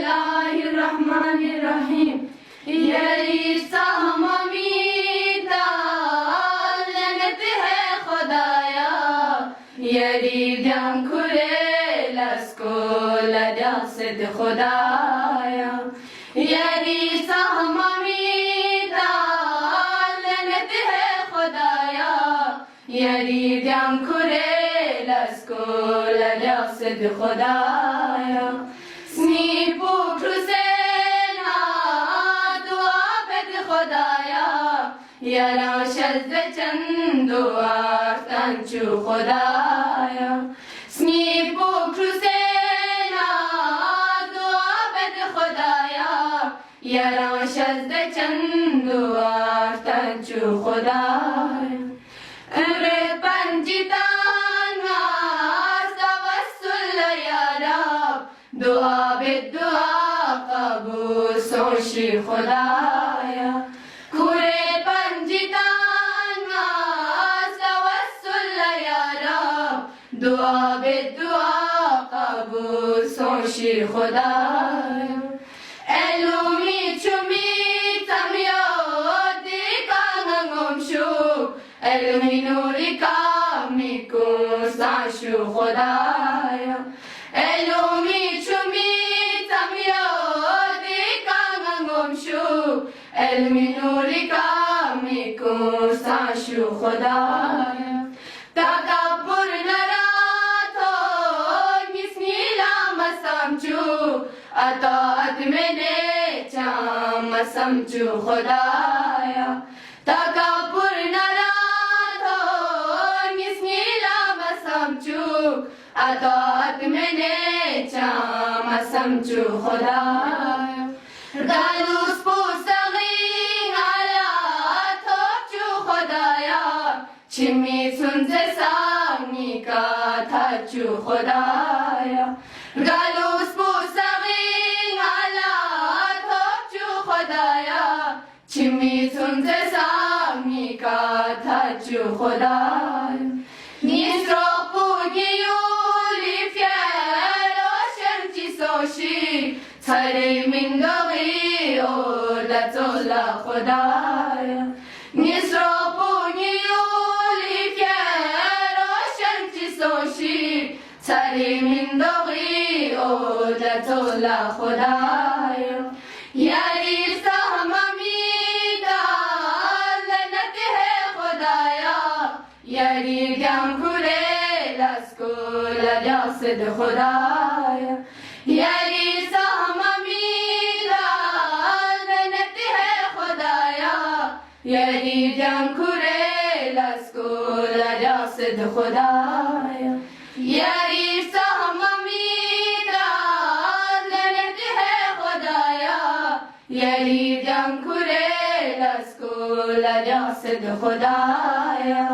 الله الرحمن الرحیم. یاری سهممیتا لعنت ہے خدایا، یاری دیم کوره لسکو لدست خدایا. یاری سهممیتا لعنت ہے خدایا، یاری دیم کوره لسکو لدست خدایا. سنی پوکروسینا دعا بد خدایا، یارا شد چندو آفتن چو خدایا. سنی پوکروسینا دعا بد خدایا، یارا شد چندو آفتن چو خدایا. امر پنجتان واسط وصل یارا، دعا به دعا قبول سوشی خدایا. کوره پنجتان واسط وصل یارا، دعا به دعا قبول سوشی خدایا. علومی چومی تمیادی کانگم شو، علمی نوری کامی کن ساشو خدایا. علومی چومی تمیادی کانگم شو، علمی نوری کامی کن ساشو خدایا. تکبر نراتو گسنی لامسم چو، اطاعت منه چام سمچو خدایا. تکبر نراتو گسنی لامسم چو، اطاعت منه چام سمچو خدایا. گلوس پوستقی حالات چو خدایا، چمی سنز سامی کا تھا چو خدایا. گلوس پوستقی حالات چو خدایا، چمی سنز سامی کا تھا چو خدایا. نیست رو پونیولی فیرو شرچی سوشی، تری من دغی اولتولا خدایا. نیست رو پونیولی فیرو شرچی سوشی، تری من دغی اولتولا خدایا. یاری سهممیتا لعنت ہے خدایا، یاری دیم کوره لسکو لدست خدایا. یاری سهممیتا لعنت ہے خدایا، یاری دیم کوره لسکو لدست خدایا. یاری سهممیتا لعنت ہے خدایا، یاری دیم کوره لسکو لدست خدایا.